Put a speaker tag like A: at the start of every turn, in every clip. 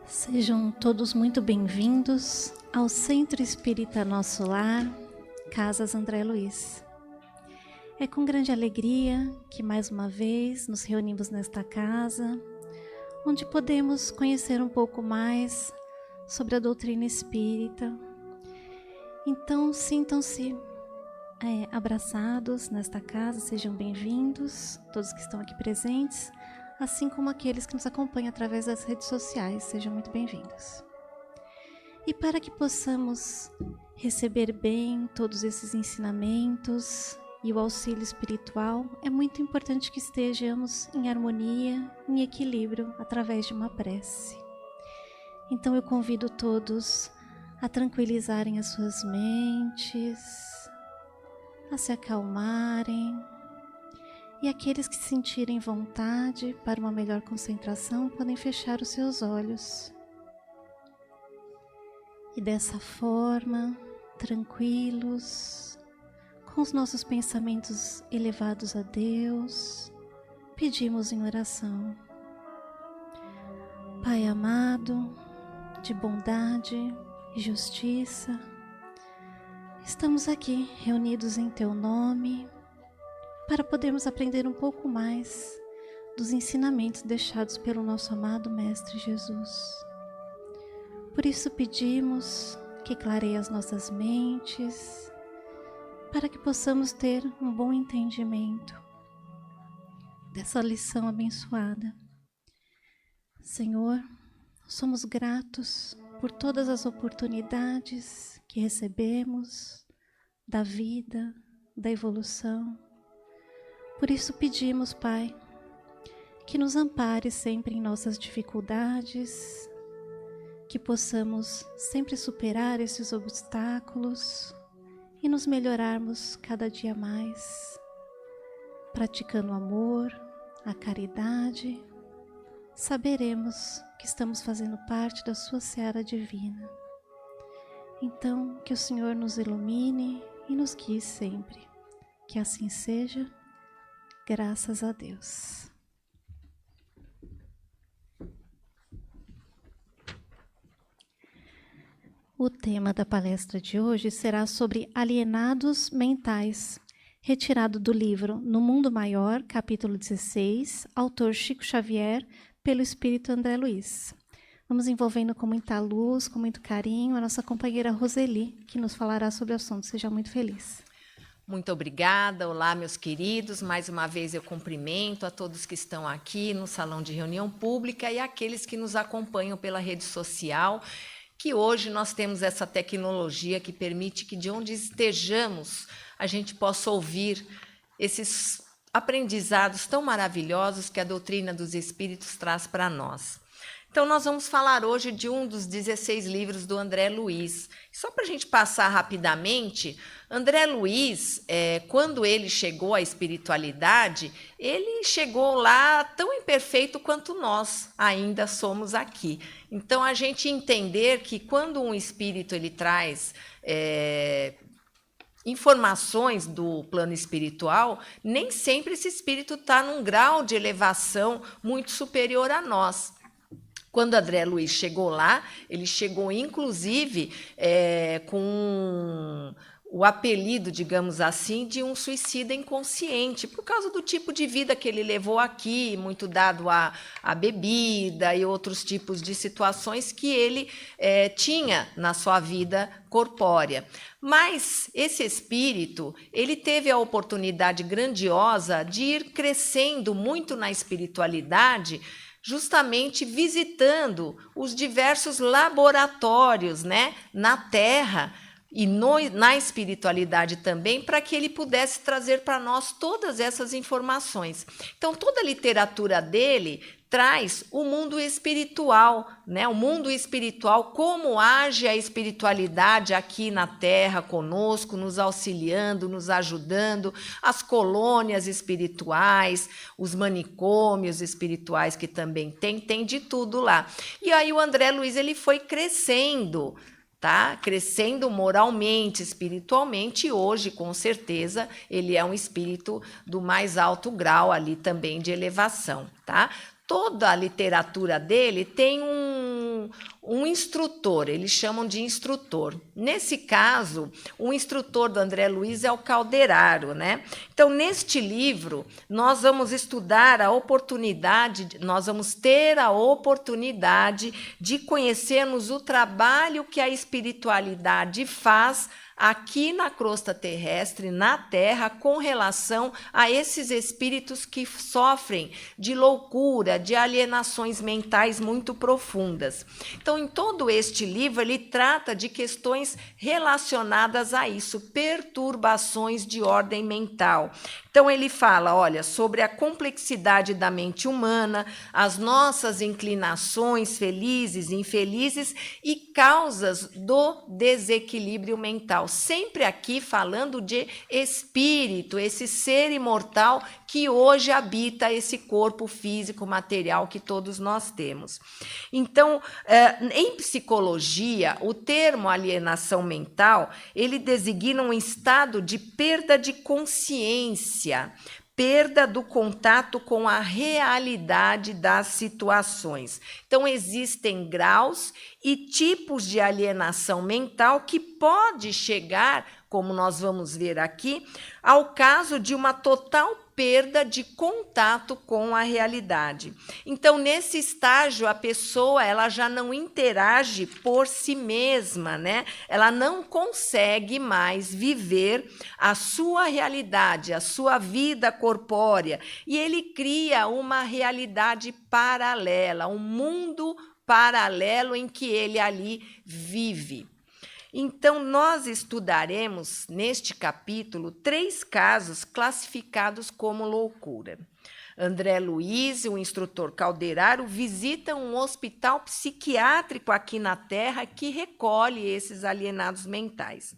A: Sejam todos muito bem-vindos ao Centro Espírita Nosso Lar, Casas André Luiz. É com grande alegria que mais uma vez nos reunimos nesta casa, onde podemos conhecer um pouco mais sobre a doutrina espírita. Então sintam-se abraçados nesta casa, sejam bem-vindos, todos que estão aqui presentes, assim como aqueles que nos acompanham através das redes sociais, sejam muito bem-vindos. E para que possamos receber bem todos esses ensinamentos e o auxílio espiritual, é muito importante que estejamos em harmonia, em equilíbrio, através de uma prece. Então eu convido todos a tranquilizarem as suas mentes, a se acalmarem, e aqueles que sentirem vontade para uma melhor concentração podem fechar os seus olhos. E dessa forma, tranquilos, com os nossos pensamentos elevados a Deus, pedimos em oração. Pai amado, de bondade e justiça, estamos aqui reunidos em Teu nome para podermos aprender um pouco mais dos ensinamentos deixados pelo nosso amado Mestre Jesus. Por isso pedimos que clareie as nossas mentes, para que possamos ter um bom entendimento dessa lição abençoada. Senhor, somos gratos por todas as oportunidades que recebemos da vida, da evolução. Por isso pedimos, Pai, que nos ampare sempre em nossas dificuldades, que possamos sempre superar esses obstáculos e nos melhorarmos cada dia mais, praticando o amor, a caridade. Saberemos que estamos fazendo parte da sua seara divina. Então, que o Senhor nos ilumine e nos guie sempre. Que assim seja, graças a Deus. O tema da palestra de hoje será sobre alienados mentais, retirado do livro No Mundo Maior, capítulo 16, autor Chico Xavier, pelo Espírito André Luiz. Vamos envolvendo com muita luz, com muito carinho, a nossa companheira Roseli, que nos falará sobre o assunto. Seja muito feliz.
B: Muito obrigada. Olá, meus queridos. Mais uma vez eu cumprimento a todos que estão aqui no Salão de Reunião Pública e aqueles que nos acompanham pela rede social, que hoje nós temos essa tecnologia que permite que de onde estejamos a gente possa ouvir esses aprendizados tão maravilhosos que a doutrina dos Espíritos traz para nós. Então, nós vamos falar hoje de um dos 16 livros do André Luiz. Só para a gente passar rapidamente, André Luiz, quando ele chegou à espiritualidade, ele chegou lá tão imperfeito quanto nós ainda somos aqui. Então, a gente entender que quando um espírito ele traz informações do plano espiritual, nem sempre esse espírito está num grau de elevação muito superior a nós. Quando André Luiz chegou lá, ele chegou inclusive com o apelido, digamos assim, de um suicida inconsciente, por causa do tipo de vida que ele levou aqui, muito dado à bebida e outros tipos de situações que ele tinha na sua vida corpórea. Mas esse espírito, ele teve a oportunidade grandiosa de ir crescendo muito na espiritualidade, justamente visitando os diversos laboratórios, né, na Terra e na espiritualidade também, para que ele pudesse trazer para nós todas essas informações. Então, toda a literatura dele traz o mundo espiritual, né? O mundo espiritual, como age a espiritualidade aqui na Terra conosco, nos auxiliando, nos ajudando, as colônias espirituais, os manicômios espirituais que também tem de tudo lá. E aí o André Luiz ele foi crescendo, tá? Crescendo moralmente, espiritualmente, e hoje, com certeza, ele é um espírito do mais alto grau ali também de elevação, tá? Toda a literatura dele tem um um instrutor, eles chamam de instrutor. Nesse caso, o instrutor do André Luiz é o Calderaro, né? Então, neste livro, nós vamos estudar a oportunidade, nós vamos ter a oportunidade de conhecermos o trabalho que a espiritualidade faz aqui na crosta terrestre, na Terra, com relação a esses espíritos que sofrem de loucura, de alienações mentais muito profundas. Então, em todo este livro, ele trata de questões relacionadas a isso, perturbações de ordem mental. Então, ele fala, olha, sobre a complexidade da mente humana, as nossas inclinações felizes e infelizes e causas do desequilíbrio mental. Sempre aqui falando de espírito, esse ser imortal que hoje habita esse corpo físico material que todos nós temos. Então, em psicologia, o termo alienação mental, ele designa um estado de perda de consciência, perda do contato com a realidade das situações. Então, existem graus e tipos de alienação mental que pode chegar, como nós vamos ver aqui, ao caso de uma total perda de contato com a realidade. Então, nesse estágio, a pessoa ela já não interage por si mesma, né? Ela não consegue mais viver a sua realidade, a sua vida corpórea, e ele cria uma realidade paralela, um mundo paralelo em que ele ali vive. Então, nós estudaremos neste capítulo 3 casos classificados como loucura. André Luiz e o instrutor Calderaro visitam um hospital psiquiátrico aqui na Terra que recolhe esses alienados mentais.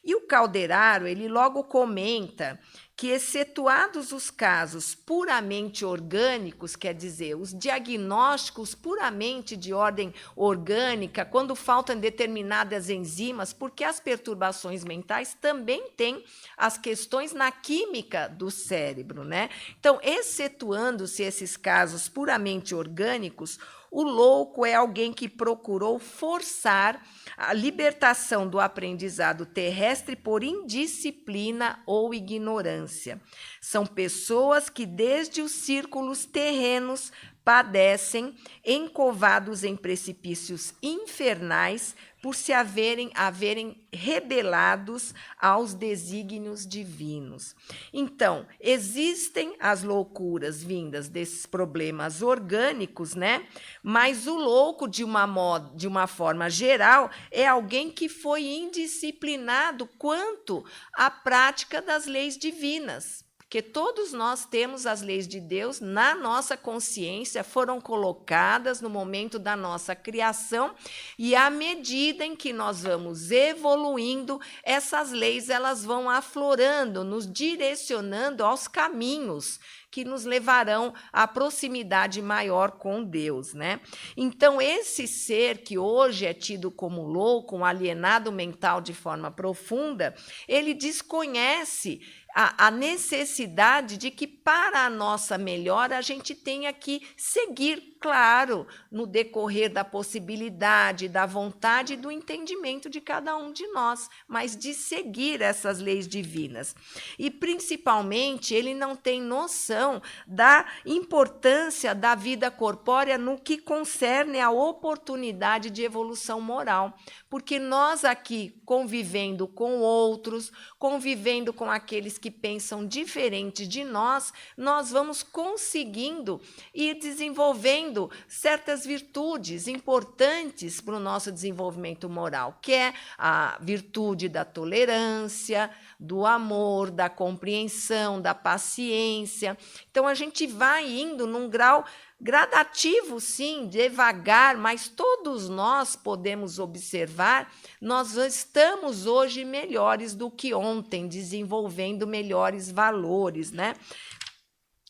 B: E o Calderaro, ele logo comenta que, excetuados os casos puramente orgânicos, quer dizer, os diagnósticos puramente de ordem orgânica, quando faltam determinadas enzimas, porque as perturbações mentais também têm as questões na química do cérebro, né? Então, excetuando-se esses casos puramente orgânicos, o louco é alguém que procurou forçar a libertação do aprendizado terrestre por indisciplina ou ignorância. São pessoas que, desde os círculos terrenos, padecem, encovados em precipícios infernais, por se haverem rebelados aos desígnios divinos. Então, existem as loucuras vindas desses problemas orgânicos, né? Mas o louco, de uma forma geral, é alguém que foi indisciplinado quanto à prática das leis divinas. Porque todos nós temos as leis de Deus na nossa consciência, foram colocadas no momento da nossa criação, e à medida em que nós vamos evoluindo, essas leis elas vão aflorando, nos direcionando aos caminhos que nos levarão à proximidade maior com Deus, né? Então, esse ser que hoje é tido como louco, um alienado mental de forma profunda, ele desconhece a necessidade de que, para a nossa melhora, a gente tenha que seguir, claro, no decorrer da possibilidade, da vontade e do entendimento de cada um de nós, mas de seguir essas leis divinas. E, principalmente, ele não tem noção da importância da vida corpórea no que concerne a oportunidade de evolução moral, porque nós aqui, convivendo com outros, convivendo com aqueles que pensam diferente de nós, nós vamos conseguindo ir desenvolvendo certas virtudes importantes para o nosso desenvolvimento moral, que é a virtude da tolerância, do amor, da compreensão, da paciência. Então, a gente vai indo num grau gradativo, sim, devagar, mas todos nós podemos observar, nós estamos hoje melhores do que ontem, desenvolvendo melhores valores, né?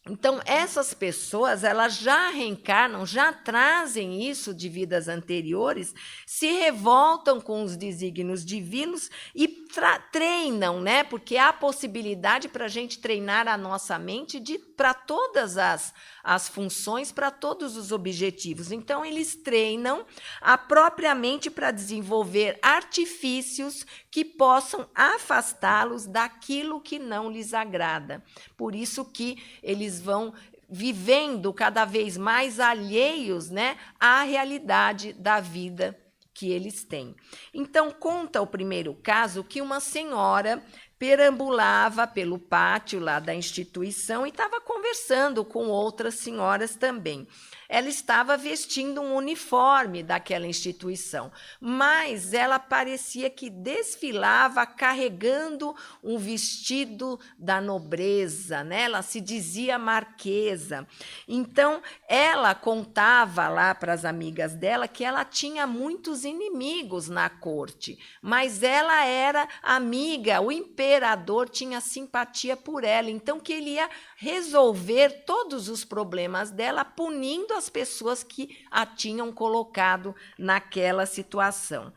B: Então, essas pessoas, elas já reencarnam, já trazem isso de vidas anteriores, se revoltam com os desígnios divinos e treinam, né? Porque há possibilidade para a gente treinar a nossa mente para todas as funções, para todos os objetivos. Então, eles treinam a própria mente para desenvolver artifícios que possam afastá-los daquilo que não lhes agrada. Por isso que eles vão vivendo cada vez mais alheios, né, à realidade da vida que eles têm. Então, conta o primeiro caso que uma senhora perambulava pelo pátio lá da instituição e estava conversando com outras senhoras também. Ela estava vestindo um uniforme daquela instituição, mas ela parecia que desfilava carregando um vestido da nobreza, né? Ela se dizia marquesa. Então, ela contava lá para as amigas dela que ela tinha muitos inimigos na corte, mas ela era amiga, o imperador tinha simpatia por ela, então que ele ia resolver todos os problemas dela punindo as pessoas que a tinham colocado naquela situação.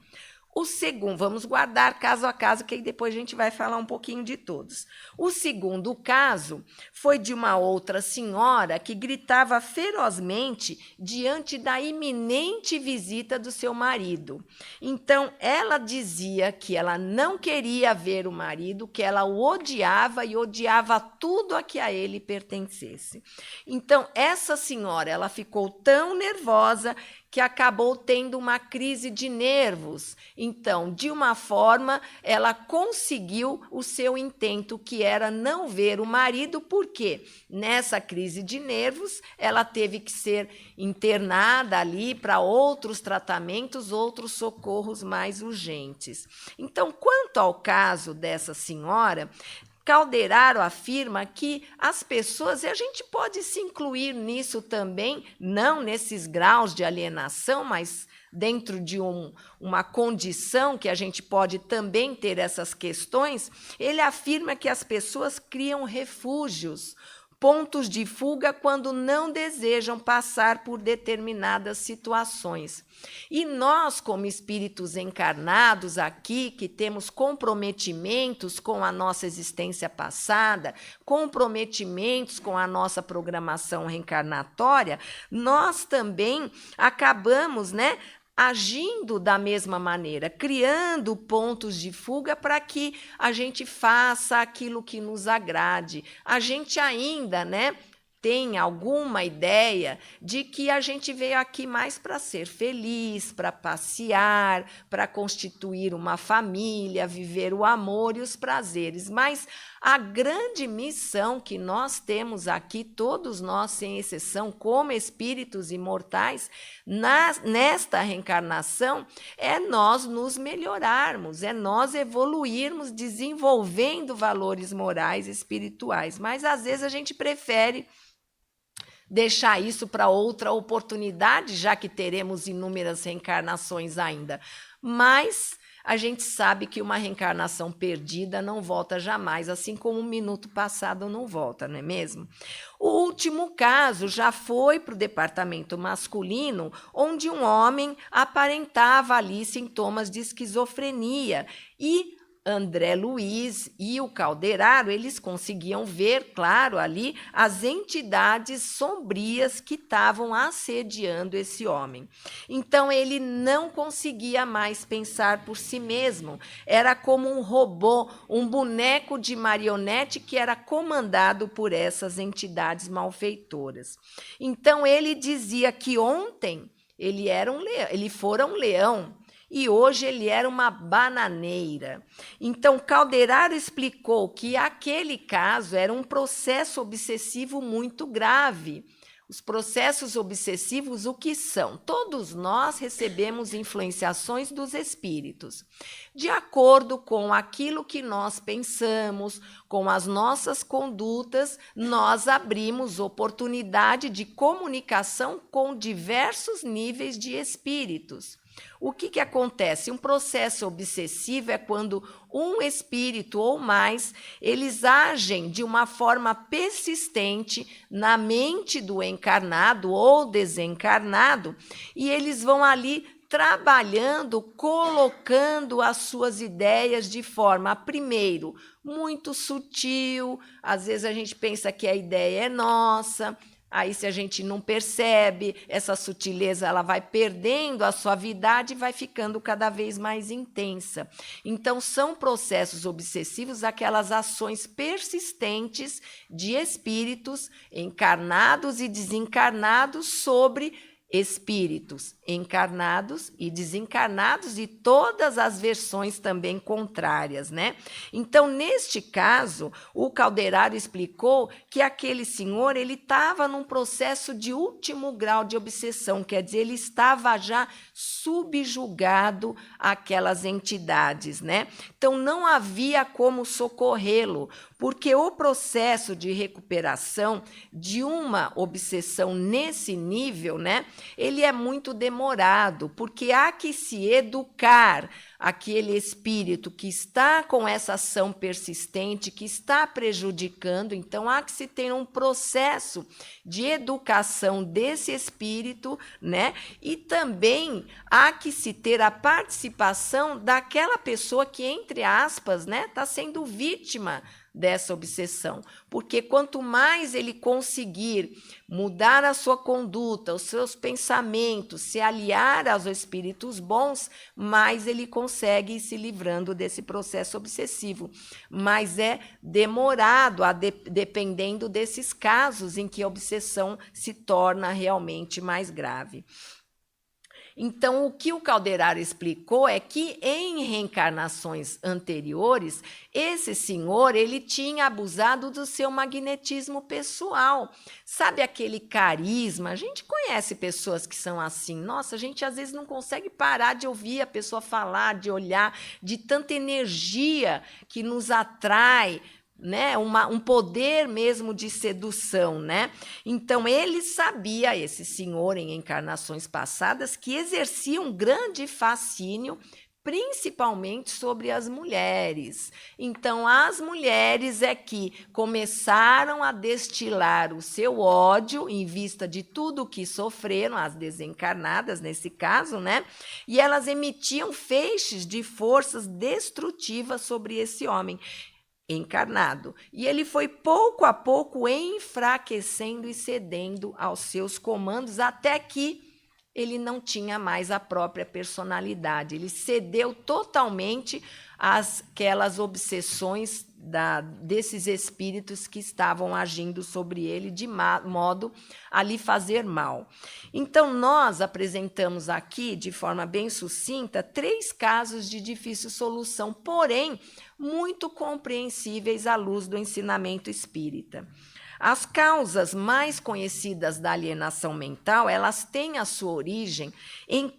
B: O segundo, vamos guardar caso a caso, que aí depois a gente vai falar um pouquinho de todos. O segundo caso foi de uma outra senhora que gritava ferozmente diante da iminente visita do seu marido. Então, ela dizia que ela não queria ver o marido, que ela o odiava e odiava tudo a que a ele pertencesse. Então, essa senhora, ela ficou tão nervosa que acabou tendo uma crise de nervos. Então, de uma forma, ela conseguiu o seu intento, que era não ver o marido, porque nessa crise de nervos, ela teve que ser internada ali para outros tratamentos, outros socorros mais urgentes. Então, quanto ao caso dessa senhora, Calderaro afirma que as pessoas, e a gente pode se incluir nisso também, não nesses graus de alienação, mas dentro de uma condição que a gente pode também ter essas questões, ele afirma que as pessoas criam refúgios, pontos de fuga quando não desejam passar por determinadas situações. E nós, como espíritos encarnados aqui, que temos comprometimentos com a nossa existência passada, comprometimentos com a nossa programação reencarnatória, nós também acabamos, né, agindo da mesma maneira, criando pontos de fuga para que a gente faça aquilo que nos agrade. A gente ainda, né, tem alguma ideia de que a gente veio aqui mais para ser feliz, para passear, para constituir uma família, viver o amor e os prazeres. Mas a grande missão que nós temos aqui, todos nós, sem exceção, como espíritos imortais, nesta reencarnação, é nós nos melhorarmos, é nós evoluirmos, desenvolvendo valores morais e espirituais. Mas, às vezes, a gente prefere deixar isso para outra oportunidade, já que teremos inúmeras reencarnações ainda. Mas a gente sabe que uma reencarnação perdida não volta jamais, assim como um minuto passado não volta, não é mesmo? O último caso já foi para o departamento masculino, onde um homem aparentava ali sintomas de esquizofrenia e André Luiz e o Calderaro, eles conseguiam ver, claro, ali as entidades sombrias que estavam assediando esse homem. Então, ele não conseguia mais pensar por si mesmo. Era como um robô, um boneco de marionete que era comandado por essas entidades malfeitoras. Então, ele dizia que ontem ele fora um leão, e hoje ele era uma bananeira. Então, Calderaro explicou que aquele caso era um processo obsessivo muito grave. Os processos obsessivos, o que são? Todos nós recebemos influenciações dos espíritos. De acordo com aquilo que nós pensamos, com as nossas condutas, nós abrimos oportunidade de comunicação com diversos níveis de espíritos. O que acontece? Um processo obsessivo é quando um espírito ou mais, eles agem de uma forma persistente na mente do encarnado ou desencarnado, e eles vão ali trabalhando, colocando as suas ideias de forma, primeiro, muito sutil. Às vezes a gente pensa que a ideia é nossa. Aí, se a gente não percebe, essa sutileza ela vai perdendo a suavidade e vai ficando cada vez mais intensa. Então, são processos obsessivos, aquelas ações persistentes de espíritos encarnados e desencarnados sobre espíritos encarnados e desencarnados, e todas as versões também contrárias, né? Então, neste caso, o Calderaro explicou que aquele senhor, ele estava num processo de último grau de obsessão, quer dizer, ele estava já subjugado àquelas entidades, né? Então, não havia como socorrê-lo, porque o processo de recuperação de uma obsessão nesse nível, né, ele é muito demorado, porque há que se educar aquele espírito que está com essa ação persistente, que está prejudicando. Então, há que se ter um processo de educação desse espírito, né? E também há que se ter a participação daquela pessoa que, entre aspas, né, está sendo vítima dessa obsessão, porque quanto mais ele conseguir mudar a sua conduta, os seus pensamentos, se aliar aos espíritos bons, mais ele consegue ir se livrando desse processo obsessivo. Mas é demorado, dependendo desses casos em que a obsessão se torna realmente mais grave. Então, o que o Calderaro explicou é que em reencarnações anteriores, esse senhor, ele tinha abusado do seu magnetismo pessoal. Sabe aquele carisma? A gente conhece pessoas que são assim. Nossa, a gente às vezes não consegue parar de ouvir a pessoa falar, de olhar, de tanta energia que nos atrai, né, um poder mesmo de sedução, né? Então, ele sabia, esse senhor, em encarnações passadas, que exercia um grande fascínio, principalmente sobre as mulheres. Então, as mulheres é que começaram a destilar o seu ódio em vista de tudo que sofreram, as desencarnadas nesse caso, né? E elas emitiam feixes de forças destrutivas sobre esse homem encarnado. E ele foi pouco a pouco enfraquecendo e cedendo aos seus comandos, até que ele não tinha mais a própria personalidade. Ele cedeu totalmente àquelas obsessões desses espíritos que estavam agindo sobre ele de modo a lhe fazer mal. Então, nós apresentamos aqui, de forma bem sucinta, 3 casos de difícil solução, porém, muito compreensíveis à luz do ensinamento espírita. As causas mais conhecidas da alienação mental, elas têm a sua origem em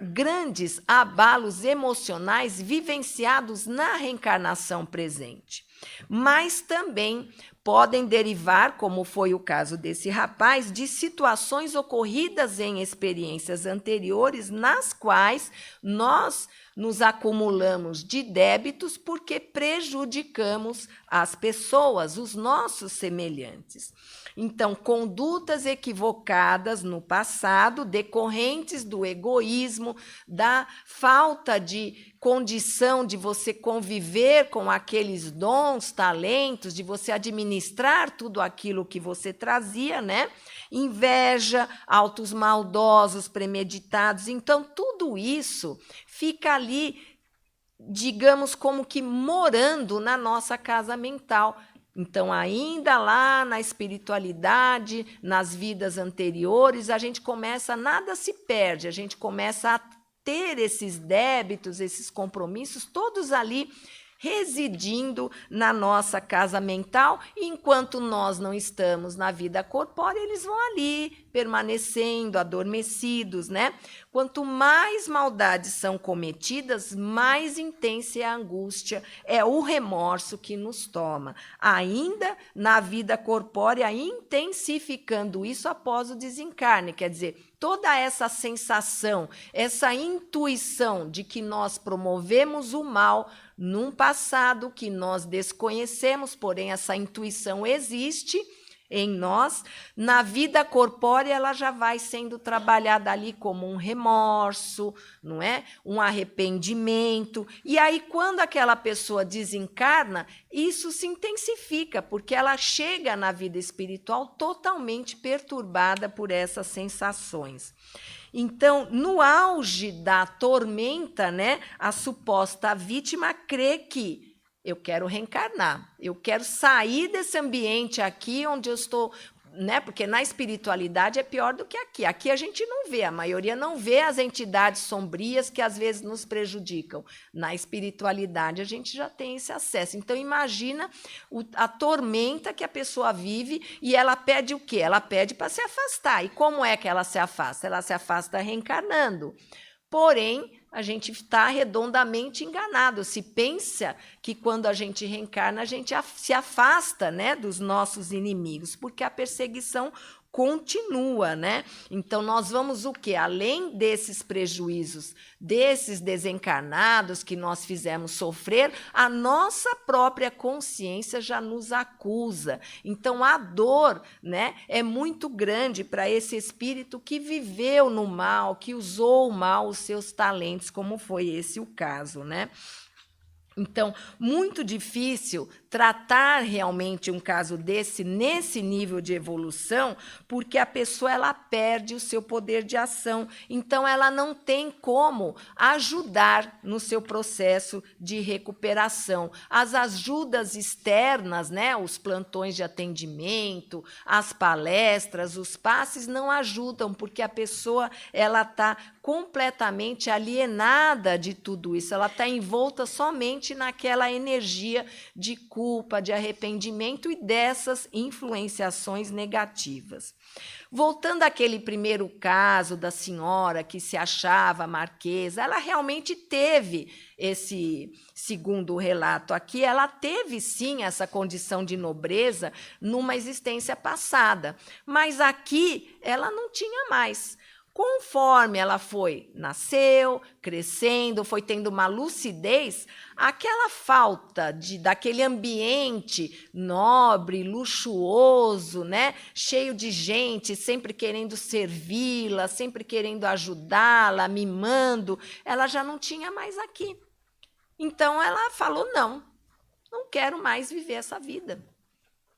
B: grandes abalos emocionais vivenciados na reencarnação presente. Mas também podem derivar, como foi o caso desse rapaz, de situações ocorridas em experiências anteriores, nas quais nós nos acumulamos de débitos porque prejudicamos as pessoas, os nossos semelhantes. Então, condutas equivocadas no passado, decorrentes do egoísmo, da falta de condição de você conviver com aqueles dons, talentos, de você administrar tudo aquilo que você trazia, né? Inveja, atos maldosos, premeditados. Então, tudo isso fica ali, digamos, como que morando na nossa casa mental. Então, ainda lá na espiritualidade, nas vidas anteriores, a gente começa, nada se perde, a gente começa a ter esses débitos, esses compromissos, todos ali residindo na nossa casa mental, e enquanto nós não estamos na vida corpórea, eles vão ali permanecendo adormecidos, né? Quanto mais maldades são cometidas, mais intensa é a angústia, é o remorso que nos toma, ainda na vida corpórea, intensificando isso após o desencarne. Quer dizer, toda essa sensação, essa intuição de que nós promovemos o mal num passado que nós desconhecemos, porém essa intuição existe em nós, na vida corpórea ela já vai sendo trabalhada ali como um remorso, não é? Um arrependimento. E aí, quando aquela pessoa desencarna, isso se intensifica, porque ela chega na vida espiritual totalmente perturbada por essas sensações. Então, no auge da tormenta, né, a suposta vítima crê que eu quero reencarnar, eu quero sair desse ambiente aqui onde eu estou, né? Porque na espiritualidade é pior do que aqui. Aqui a gente não vê, a maioria não vê as entidades sombrias que às vezes nos prejudicam. Na espiritualidade a gente já tem esse acesso. Então imagina a tormenta que a pessoa vive e ela pede o quê? Ela pede para se afastar. E como é que ela se afasta? Ela se afasta reencarnando. Porém, a gente está redondamente enganado. Se pensa que quando a gente reencarna, a gente se afasta, né, dos nossos inimigos, porque a perseguição continua, né? Então nós vamos o quê? Além desses prejuízos, desses desencarnados que nós fizemos sofrer, a nossa própria consciência já nos acusa. Então a dor, né, é muito grande para esse espírito que viveu no mal, que usou mal os seus talentos, como foi esse o caso, né? Então, muito difícil tratar realmente um caso desse nesse nível de evolução, porque a pessoa ela perde o seu poder de ação. Então, ela não tem como ajudar no seu processo de recuperação. As ajudas externas, né, os plantões de atendimento, as palestras, os passes não ajudam, porque a pessoa ela está completamente alienada de tudo isso. Ela está envolta somente naquela energia de culpa, de arrependimento e dessas influenciações negativas. Voltando àquele primeiro caso da senhora que se achava marquesa, ela realmente teve esse segundo relato aqui, ela teve sim essa condição de nobreza numa existência passada, mas aqui ela não tinha mais. Conforme ela nasceu, crescendo, foi tendo uma lucidez, aquela falta daquele ambiente nobre, luxuoso, né, cheio de gente, sempre querendo servi-la, sempre querendo ajudá-la, mimando, ela já não tinha mais aqui. Então ela falou: não quero mais viver essa vida.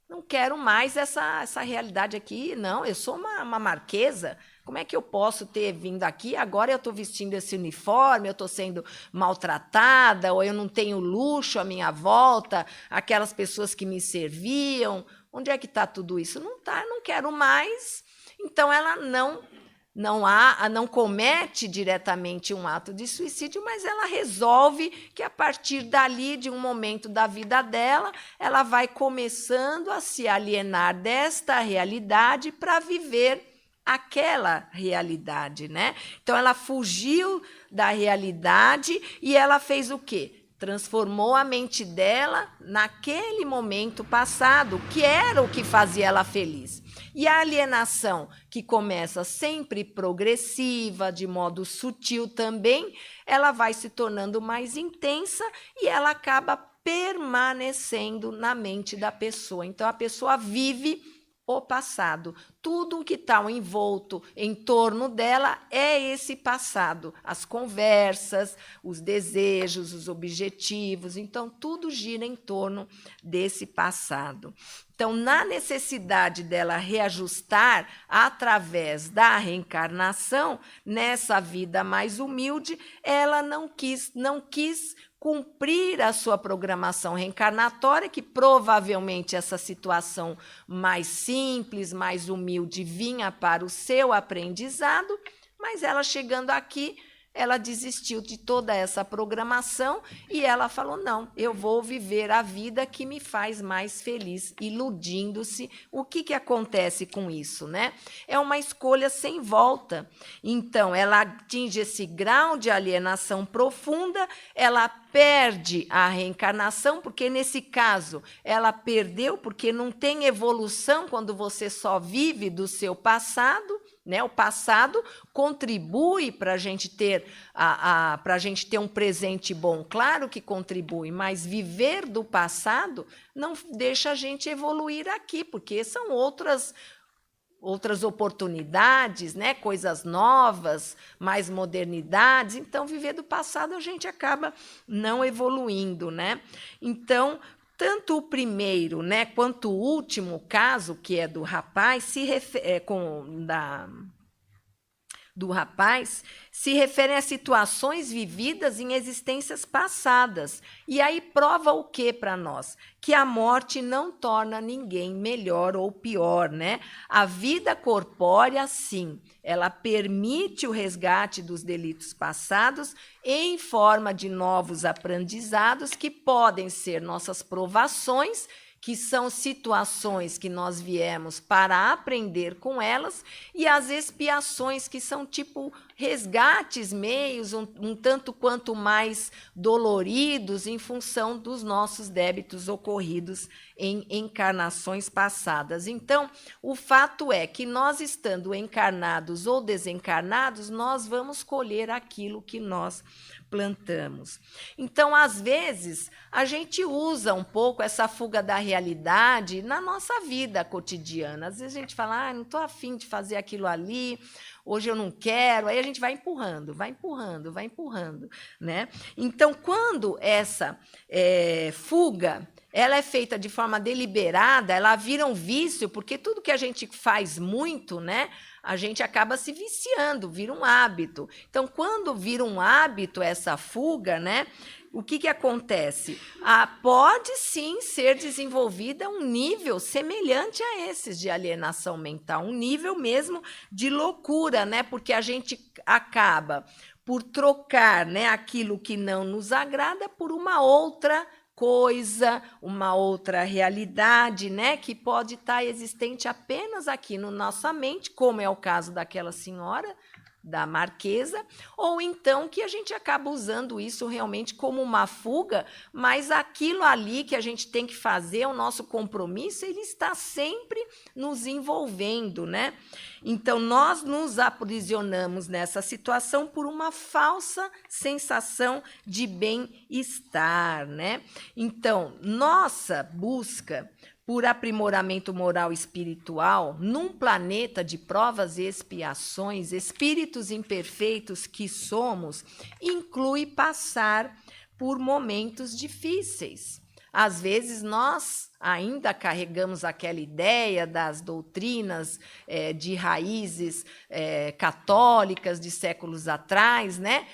B: Não quero mais essa realidade aqui, não. Eu sou uma marquesa. Como é que eu posso ter vindo aqui? Agora eu estou vestindo esse uniforme, eu estou sendo maltratada, ou eu não tenho luxo à minha volta, aquelas pessoas que me serviam. Onde é que está tudo isso? Não está, não quero mais. Então ela não comete diretamente um ato de suicídio, mas ela resolve que a partir dali, de um momento da vida dela, ela vai começando a se alienar desta realidade para viver aquela realidade, né? Então ela fugiu da realidade e ela fez o quê? Transformou a mente dela naquele momento passado, que era o que fazia ela feliz. E a alienação, que começa sempre progressiva, de modo sutil também, ela vai se tornando mais intensa e ela acaba permanecendo na mente da pessoa. Então, a pessoa vive o passado. Tudo que está envolto em torno dela é esse passado. As conversas, os desejos, os objetivos. Então, tudo gira em torno desse passado. Então, na necessidade dela reajustar através da reencarnação, nessa vida mais humilde, ela não quis cumprir a sua programação reencarnatória, que provavelmente essa situação mais simples, mais humilde, vinha para o seu aprendizado, mas ela chegando aqui, ela desistiu de toda essa programação e ela falou, não, eu vou viver a vida que me faz mais feliz, iludindo-se. O que acontece com isso, né? É uma escolha sem volta. Então, ela atinge esse grau de alienação profunda, ela perde a reencarnação, porque nesse caso ela perdeu, porque não tem evolução quando você só vive do seu passado, né? O passado contribui para a gente ter para a gente ter um presente bom, claro que contribui, mas viver do passado não deixa a gente evoluir aqui, porque são outras oportunidades, né? Coisas novas, mais modernidades. Então, viver do passado a gente acaba não evoluindo, né? Então, tanto o primeiro, né, quanto o último caso, que é do rapaz, se referem a situações vividas em existências passadas. E aí prova o que para nós? Que a morte não torna ninguém melhor ou pior, né? A vida corpórea, sim, ela permite o resgate dos delitos passados em forma de novos aprendizados que podem ser nossas provações, que são situações que nós viemos para aprender com elas, e as expiações, que são tipo resgates, meios um tanto quanto mais doloridos em função dos nossos débitos ocorridos em encarnações passadas. Então, o fato é que nós, estando encarnados ou desencarnados, nós vamos colher aquilo que nós plantamos. Então, às vezes, a gente usa um pouco essa fuga da realidade na nossa vida cotidiana. Às vezes a gente fala, não estou afim de fazer aquilo ali, hoje eu não quero, aí a gente vai empurrando, né? Então, quando essa fuga ela é feita de forma deliberada, ela vira um vício, porque tudo que a gente faz muito, né, a gente acaba se viciando, vira um hábito. Então, quando vira um hábito essa fuga, né, o que acontece? Pode sim ser desenvolvida um nível semelhante a esses de alienação mental, um nível mesmo de loucura, né, porque a gente acaba por trocar, né, aquilo que não nos agrada por uma outra coisa, uma outra realidade, né, que pode estar existente apenas aqui na nossa mente, como é o caso daquela senhora, da Marquesa, ou então que a gente acaba usando isso realmente como uma fuga, mas aquilo ali que a gente tem que fazer, o nosso compromisso, ele está sempre nos envolvendo, né? Então, nós nos aprisionamos nessa situação por uma falsa sensação de bem-estar, né? Então, nossa busca por aprimoramento moral e espiritual, num planeta de provas e expiações, espíritos imperfeitos que somos, inclui passar por momentos difíceis. Às vezes, nós ainda carregamos aquela ideia das doutrinas de raízes católicas de séculos atrás, né?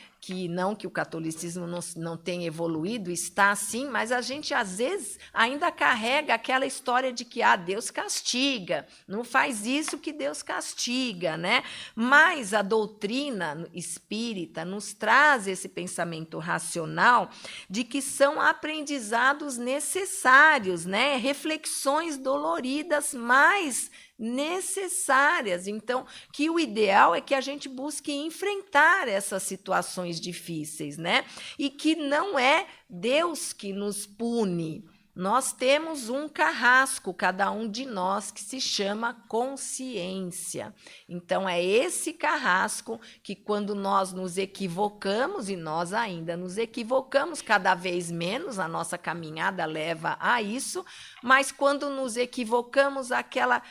B: Que o catolicismo não tem evoluído, está sim, mas a gente, às vezes, ainda carrega aquela história de que Deus castiga, não faz isso que Deus castiga, né? Mas a doutrina espírita nos traz esse pensamento racional de que são aprendizados necessários, né? Reflexões doloridas, mas necessárias. Então, que o ideal é que a gente busque enfrentar essas situações difíceis, né? E que não é Deus que nos pune. Nós temos um carrasco, cada um de nós, que se chama consciência. Então, é esse carrasco que, quando nós nos equivocamos, e nós ainda nos equivocamos cada vez menos, a nossa caminhada leva a isso, mas quando nos equivocamos, aquela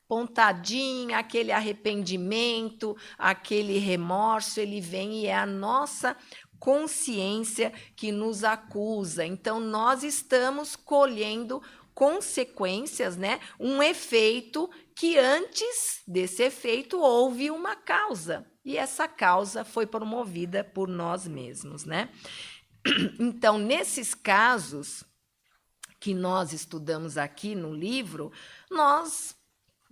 B: pontadinha, aquele arrependimento, aquele remorso, ele vem e é a nossa consciência que nos acusa. Então, nós estamos colhendo consequências, né? Um efeito que antes desse efeito houve uma causa. E essa causa foi promovida por nós mesmos, né? Então, nesses casos que nós estudamos aqui no livro, nós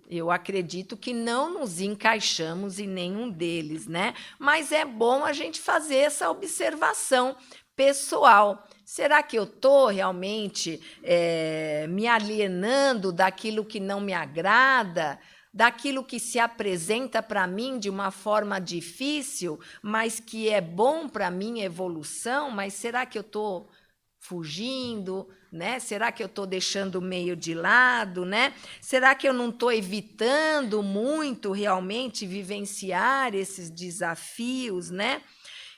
B: Eu acredito que não nos encaixamos em nenhum deles, né? Mas é bom a gente fazer essa observação pessoal. Será que eu estou realmente me alienando daquilo que não me agrada, daquilo que se apresenta para mim de uma forma difícil, mas que é bom para a minha evolução? Mas será que eu estou fugindo, né? Será que eu estou deixando o meio de lado, né? Será que eu não estou evitando muito realmente vivenciar esses desafios, né?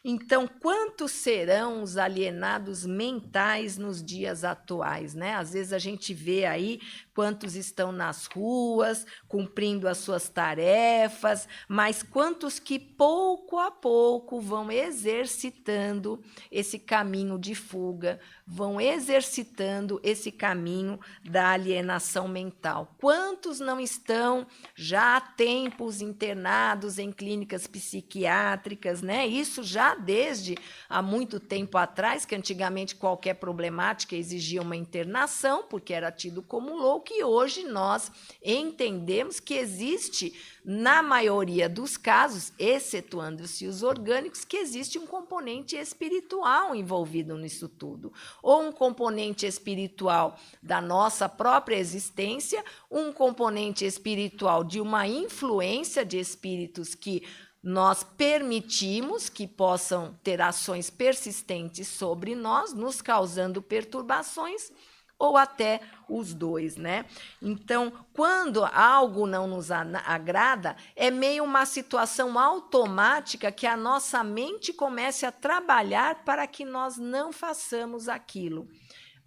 B: Então, quantos serão os alienados mentais nos dias atuais, né? Às vezes a gente vê aí quantos estão nas ruas, cumprindo as suas tarefas, mas quantos que pouco a pouco vão exercitando esse caminho de fuga, vão exercitando esse caminho da alienação mental. Quantos não estão já há tempos internados em clínicas psiquiátricas, né? Isso já desde há muito tempo atrás, que antigamente qualquer problemática exigia uma internação, porque era tido como louco, e hoje nós entendemos que existe, na maioria dos casos, excetuando-se os orgânicos, que existe um componente espiritual envolvido nisso tudo, ou um componente espiritual da nossa própria existência, um componente espiritual de uma influência de espíritos que nós permitimos que possam ter ações persistentes sobre nós, nos causando perturbações, ou até os dois, né? Então, quando algo não nos agrada, é meio uma situação automática que a nossa mente comece a trabalhar para que nós não façamos aquilo.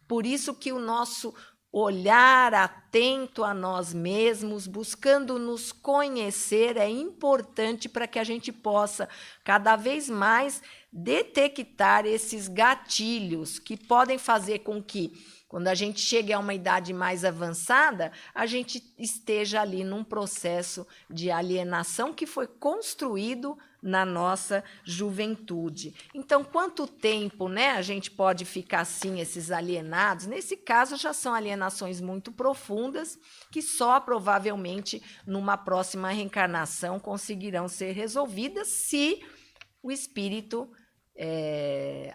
B: Por isso que o nosso olhar atento a nós mesmos, buscando nos conhecer, é importante para que a gente possa cada vez mais detectar esses gatilhos que podem fazer com que, quando a gente chegue a uma idade mais avançada, a gente esteja ali num processo de alienação que foi construído na nossa juventude. Então, quanto tempo, né, a gente pode ficar assim, esses alienados? Nesse caso, já são alienações muito profundas, que só provavelmente numa próxima reencarnação conseguirão ser resolvidas, se o espírito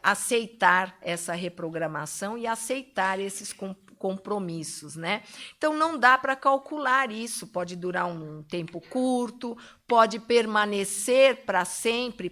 B: aceitar essa reprogramação e aceitar esses compromissos, né? Então não dá para calcular isso, pode durar um tempo curto, pode permanecer para sempre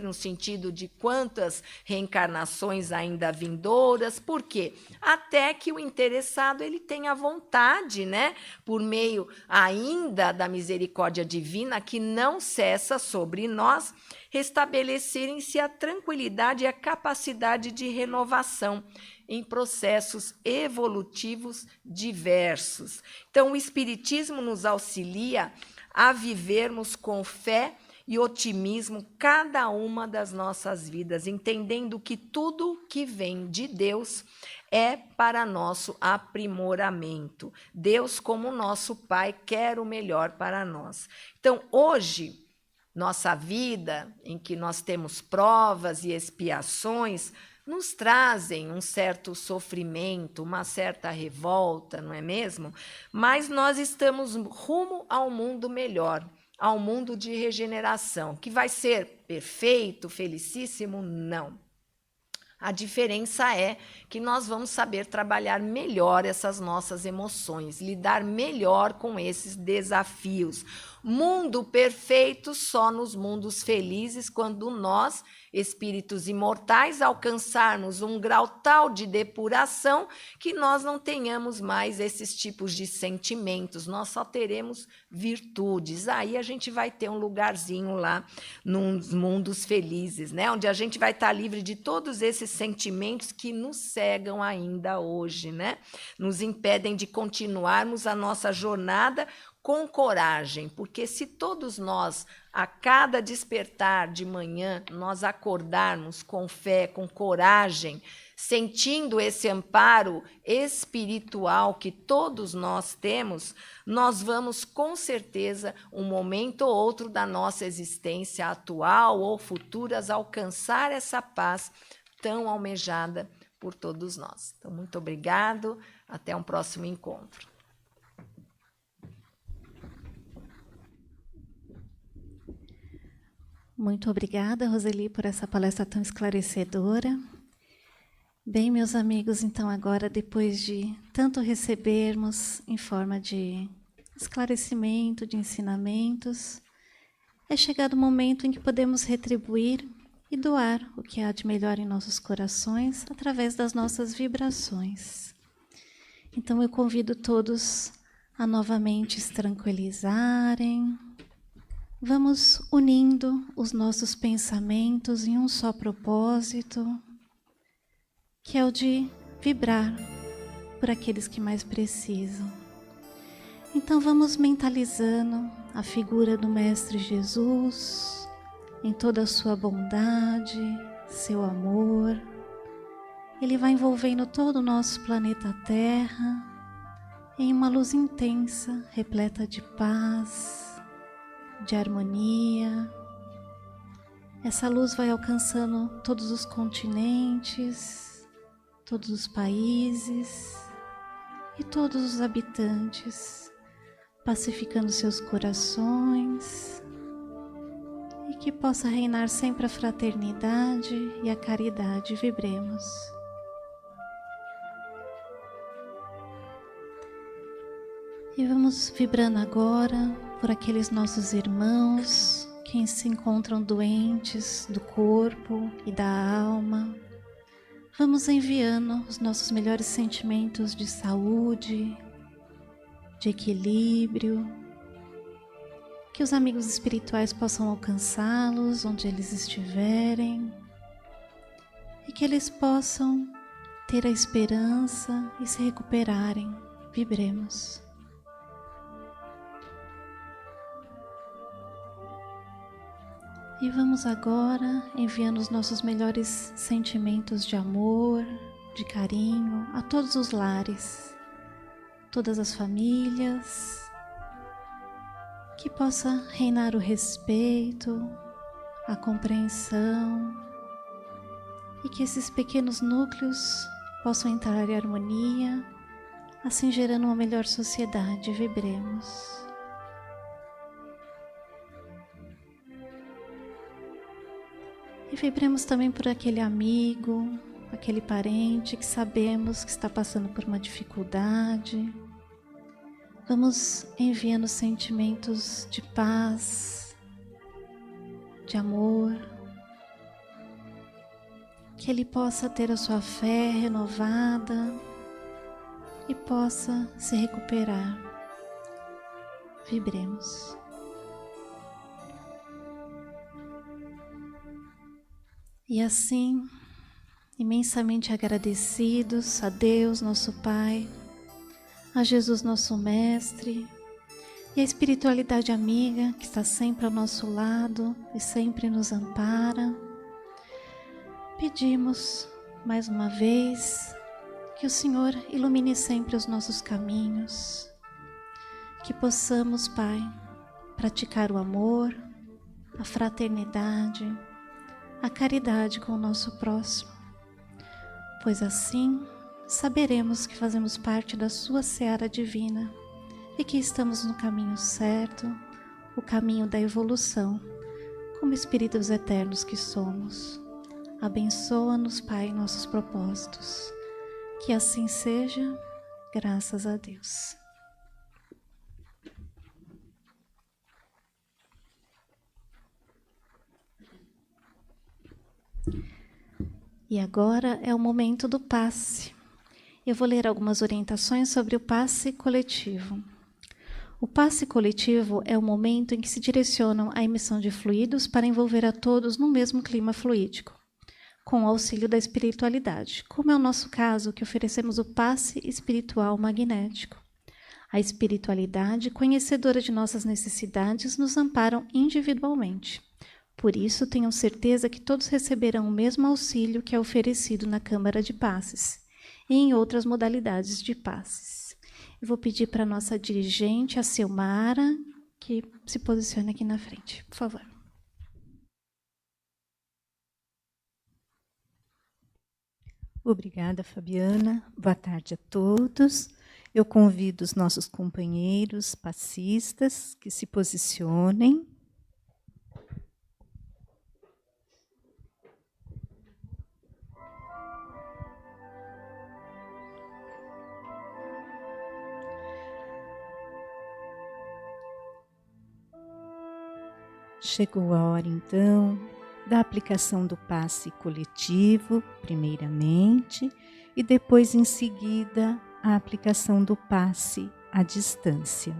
B: no sentido de quantas reencarnações ainda vindouras. Por quê? Até que o interessado ele tenha vontade, né, por meio ainda da misericórdia divina que não cessa sobre nós, restabelecerem-se a tranquilidade e a capacidade de renovação em processos evolutivos diversos. Então, o Espiritismo nos auxilia a vivermos com fé e otimismo cada uma das nossas vidas, entendendo que tudo que vem de Deus é para nosso aprimoramento. Deus, como nosso Pai, quer o melhor para nós. Então, hoje, nossa vida, em que nós temos provas e expiações, nos trazem um certo sofrimento, uma certa revolta, não é mesmo? Mas nós estamos rumo ao mundo melhor, ao mundo de regeneração, que vai ser perfeito, felicíssimo? Não. A diferença é que nós vamos saber trabalhar melhor essas nossas emoções, lidar melhor com esses desafios. Mundo perfeito só nos mundos felizes, quando nós, espíritos imortais, alcançarmos um grau tal de depuração que nós não tenhamos mais esses tipos de sentimentos, nós só teremos virtudes. Aí a gente vai ter um lugarzinho lá nos mundos felizes, né? Onde a gente vai estar livre de todos esses sentimentos que nos cegam ainda hoje, né? Nos impedem de continuarmos a nossa jornada com coragem, porque se todos nós, a cada despertar de manhã, nós acordarmos com fé, com coragem, sentindo esse amparo espiritual que todos nós temos, nós vamos, com certeza, um momento ou outro da nossa existência atual ou futuras, alcançar essa paz tão almejada por todos nós. Então, muito obrigado, até um próximo encontro.
A: Muito obrigada, Roseli, por essa palestra tão esclarecedora. Bem, meus amigos, então agora, depois de tanto recebermos em forma de esclarecimento, de ensinamentos, é chegado o momento em que podemos retribuir e doar o que há de melhor em nossos corações através das nossas vibrações. Então eu convido todos a novamente se tranquilizarem. Vamos unindo os nossos pensamentos em um só propósito, que é o de vibrar por aqueles que mais precisam. Então vamos mentalizando a figura do Mestre Jesus em toda a sua bondade, seu amor. Ele vai envolvendo todo o nosso planeta Terra em uma luz intensa, repleta de paz, de harmonia. Essa luz vai alcançando todos os continentes, todos os países e todos os habitantes, pacificando seus corações, e que possa reinar sempre a fraternidade e a caridade. Vibremos. E vamos vibrando agora por aqueles nossos irmãos que se encontram doentes do corpo e da alma. Vamos enviando os nossos melhores sentimentos de saúde, de equilíbrio, que os amigos espirituais possam alcançá-los onde eles estiverem e que eles possam ter a esperança e se recuperarem. Vibremos. E vamos agora enviando os nossos melhores sentimentos de amor, de carinho a todos os lares, todas as famílias, que possa reinar o respeito, a compreensão, e que esses pequenos núcleos possam entrar em harmonia, assim gerando uma melhor sociedade. Vibremos. E vibremos também por aquele amigo, aquele parente que sabemos que está passando por uma dificuldade. Vamos enviando sentimentos de paz, de amor, que ele possa ter a sua fé renovada e possa se recuperar. Vibremos. E assim, imensamente agradecidos a Deus, nosso Pai, a Jesus, nosso Mestre, e a espiritualidade amiga que está sempre ao nosso lado e sempre nos ampara, pedimos mais uma vez que o Senhor ilumine sempre os nossos caminhos, que possamos, Pai, praticar o amor, a fraternidade, a caridade com o nosso próximo, pois assim saberemos que fazemos parte da sua seara divina e que estamos no caminho certo, o caminho da evolução, como espíritos eternos que somos. Abençoa-nos, Pai, nossos propósitos. Que assim seja, graças a Deus. E agora é o momento do passe. Eu vou ler algumas orientações sobre o passe coletivo. O passe coletivo é o momento em que se direcionam a emissão de fluidos para envolver a todos no mesmo clima fluídico, com o auxílio da espiritualidade, como é o nosso caso, que oferecemos o passe espiritual magnético. A espiritualidade, conhecedora de nossas necessidades, nos amparam individualmente. Por isso, tenham certeza que todos receberão o mesmo auxílio que é oferecido na Câmara de Passes e em outras modalidades de passes. Eu vou pedir para a nossa dirigente, a Silmara, que se posicione aqui na frente, por favor.
C: Obrigada, Fabiana. Boa tarde a todos. Eu convido os nossos companheiros passistas que se posicionem. Chegou a hora, então, da aplicação do passe coletivo, primeiramente, e depois, em seguida, a aplicação do passe à distância.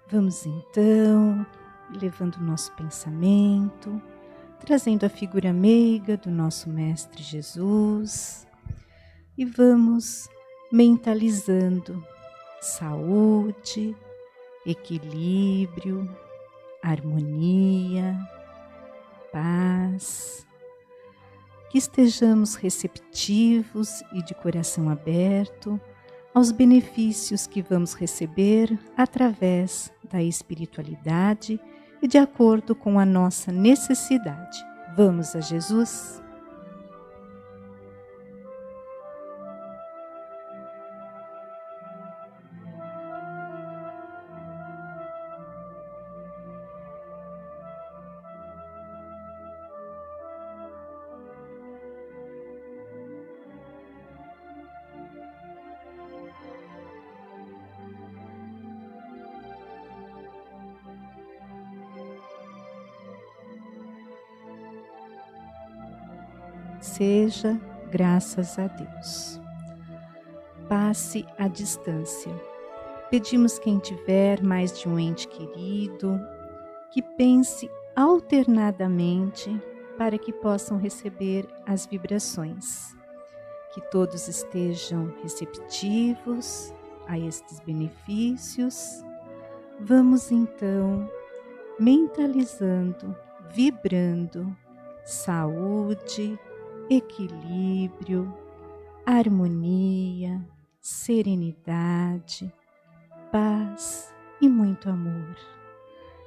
C: Vamos, então, levando o nosso pensamento, trazendo a figura meiga do nosso Mestre Jesus, e vamos mentalizando saúde, equilíbrio, harmonia, paz, que estejamos receptivos e de coração aberto aos benefícios que vamos receber através da espiritualidade e de acordo com a nossa necessidade. Vamos a Jesus? Seja graças a Deus. Passe à distância. Pedimos quem tiver mais de um ente querido, que pense alternadamente para que possam receber as vibrações. Que todos estejam receptivos a estes benefícios. Vamos então mentalizando, vibrando saúde, equilíbrio, harmonia, serenidade, paz e muito amor.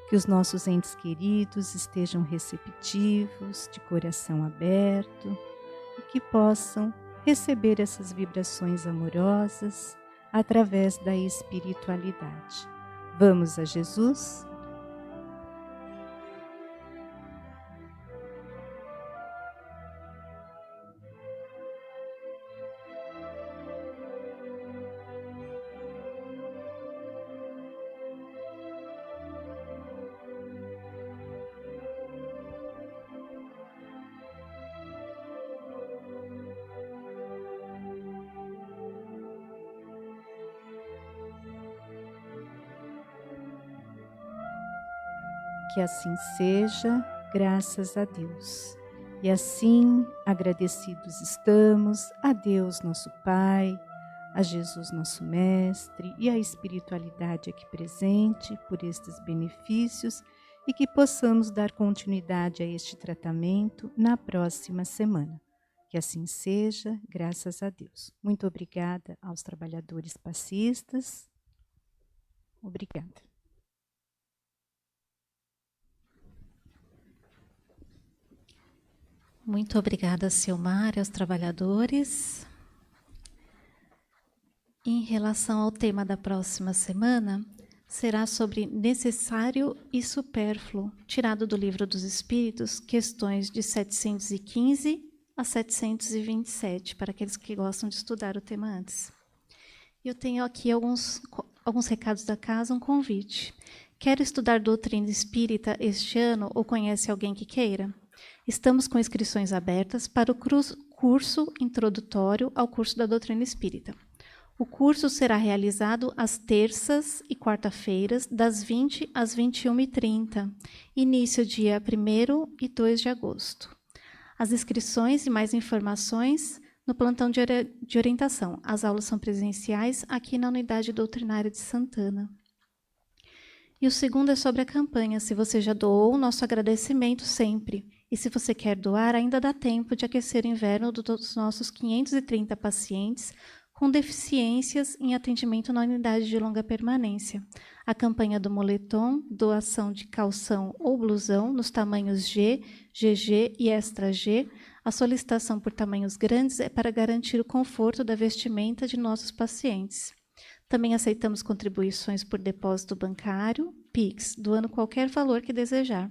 C: Que os nossos entes queridos estejam receptivos, de coração aberto e que possam receber essas vibrações amorosas através da espiritualidade. Vamos a Jesus? Que assim seja, graças a Deus. E assim, agradecidos estamos a Deus nosso Pai, a Jesus nosso Mestre e à espiritualidade aqui presente por estes benefícios e que possamos dar continuidade a este tratamento na próxima semana. Que assim seja, graças a Deus. Muito obrigada aos trabalhadores passistas. Obrigada.
A: Muito obrigada, Silmar, e aos trabalhadores. Em relação ao tema da próxima semana, será sobre necessário e supérfluo, tirado do Livro dos Espíritos, questões de 715 a 727, para aqueles que gostam de estudar o tema antes. Eu tenho aqui alguns recados da casa, um convite. Quer estudar doutrina espírita este ano ou conhece alguém que queira? Estamos com inscrições abertas para o curso introdutório ao curso da doutrina espírita. O curso será realizado às terças e quarta-feiras, das 20 às 21h30, início dia 1º e 2 de agosto. As inscrições e mais informações no plantão de orientação. As aulas são presenciais aqui na Unidade Doutrinária de Santana. E o segundo é sobre a campanha. Se você já doou, nosso agradecimento sempre. E se você quer doar, ainda dá tempo de aquecer o inverno dos nossos 530 pacientes com deficiências em atendimento na unidade de longa permanência. A campanha do moletom, doação de calção ou blusão nos tamanhos G, GG e Extra G. A solicitação por tamanhos grandes é para garantir o conforto da vestimenta de nossos pacientes. Também aceitamos contribuições por depósito bancário, Pix, doando qualquer valor que desejar.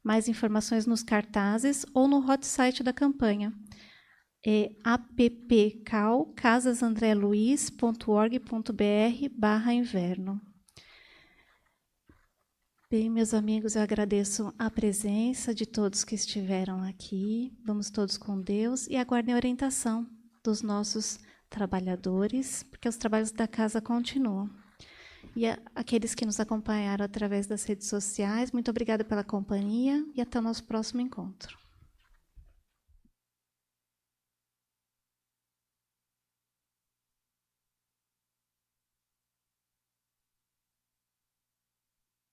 A: Mais informações nos cartazes ou no hot site da campanha. É appcal.casasandreluiz.org.br/inverno. Bem, meus amigos, eu agradeço a presença de todos que estiveram aqui. Vamos todos com Deus e aguardem a orientação dos nossos trabalhadores, porque os trabalhos da casa continuam. E aqueles que nos acompanharam através das redes sociais, muito obrigada pela companhia e até o nosso próximo encontro.